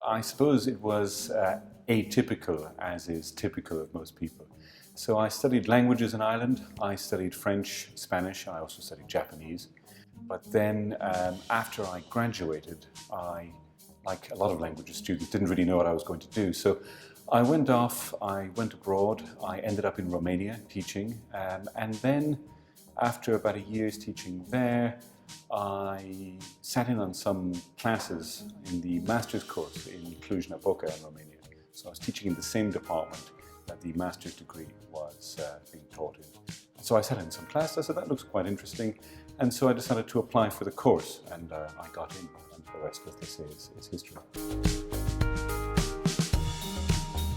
I suppose it was atypical, as is typical of most people. So I studied languages in Ireland. I studied French, Spanish, I also studied Japanese. But then after I graduated, I, like a lot of languages students, didn't really know what I was going to do. So I went off, I went abroad, I ended up in Romania teaching, and then after about a year's teaching there, I sat in on some classes in the master's course in Cluj-Napoca in Romania. So I was teaching in the same department that the master's degree was being taught in. So I sat in some classes, I said that looks quite interesting, and so I decided to apply for the course, and I got in, and the rest, as they say, is history.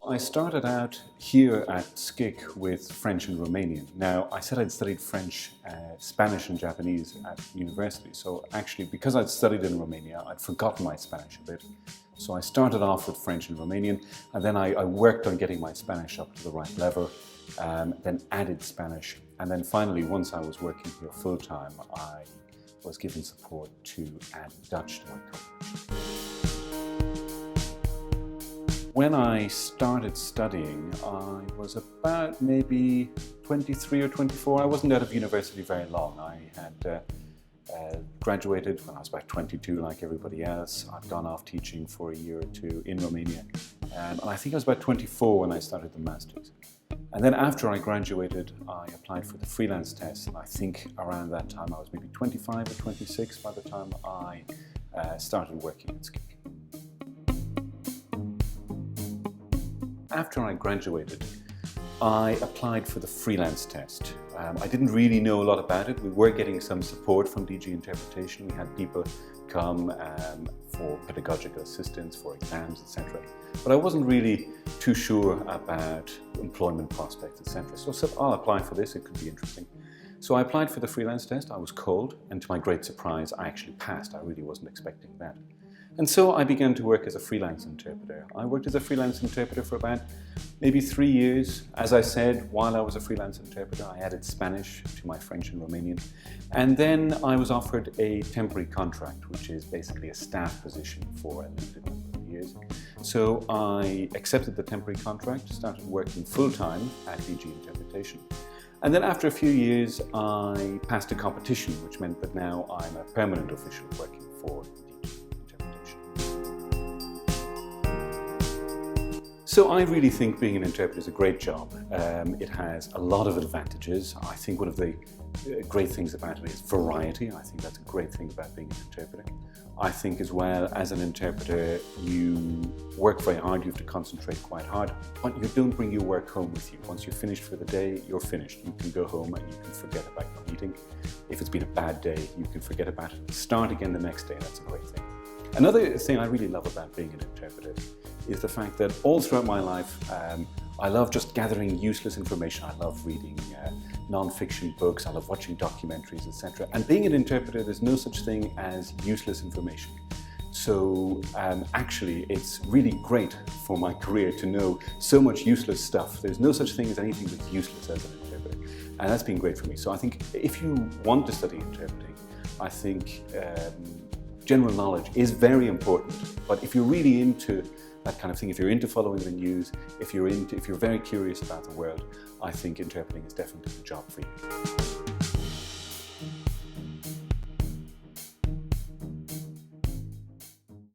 I started out here at SCIC with French and Romanian. Now, I said I'd studied French, Spanish and Japanese at university, so actually because I'd studied in Romania, I'd forgotten my Spanish a bit. So I started off with French and Romanian, and then I worked on getting my Spanish up to the right level, then added Spanish, and then finally, once I was working here full-time, I was given support to add Dutch to my coverage. When I started studying, I was about maybe 23 or 24. I wasn't out of university very long. I had graduated when I was about 22, like everybody else. I'd gone off teaching for a year or two in Romania. And I think I was about 24 when I started the Masters. And then after I graduated, I applied for the freelance test. And I think around that time, I was maybe 25 or 26 by the time I started working at SCIC. After I graduated, I applied for the freelance test. I didn't really know a lot about it. We were getting some support from DG Interpretation. We had people come for pedagogical assistance, for exams, etc. But I wasn't really too sure about employment prospects, etc. So I said, I'll apply for this, it could be interesting. So I applied for the freelance test, I was called, and to my great surprise, I actually passed. I really wasn't expecting that. And so I began to work as a freelance interpreter. I worked as a freelance interpreter for about maybe 3 years. As I said, while I was a freelance interpreter, I added Spanish to my French and Romanian. And then I was offered a temporary contract, which is basically a staff position for a limited number of years. So I accepted the temporary contract, started working full-time at DG Interpretation. And then after a few years, I passed a competition, which meant that now I'm a permanent official working for DG. So I really think being an interpreter is a great job. It has a lot of advantages. I think one of the great things about it is variety. I think that's a great thing about being an interpreter. I think as well, as an interpreter, you work very hard, you have to concentrate quite hard, but you don't bring your work home with you. Once you're finished for the day, you're finished. You can go home and you can forget about your meeting. If it's been a bad day, you can forget about it. Start again the next day, that's a great thing. Another thing I really love about being an interpreter is the fact that all throughout my life, I love just gathering useless information. I love reading non-fiction books, I love watching documentaries, etc. And being an interpreter, there's no such thing as useless information. So actually, it's really great for my career to know so much useless stuff. There's no such thing as anything that's useless as an interpreter. And that's been great for me. So I think if you want to study interpreting, I think general knowledge is very important. But if you're really into that kind of thing, if you're into following the news, if you're very curious about the world, I think interpreting is definitely the job for you.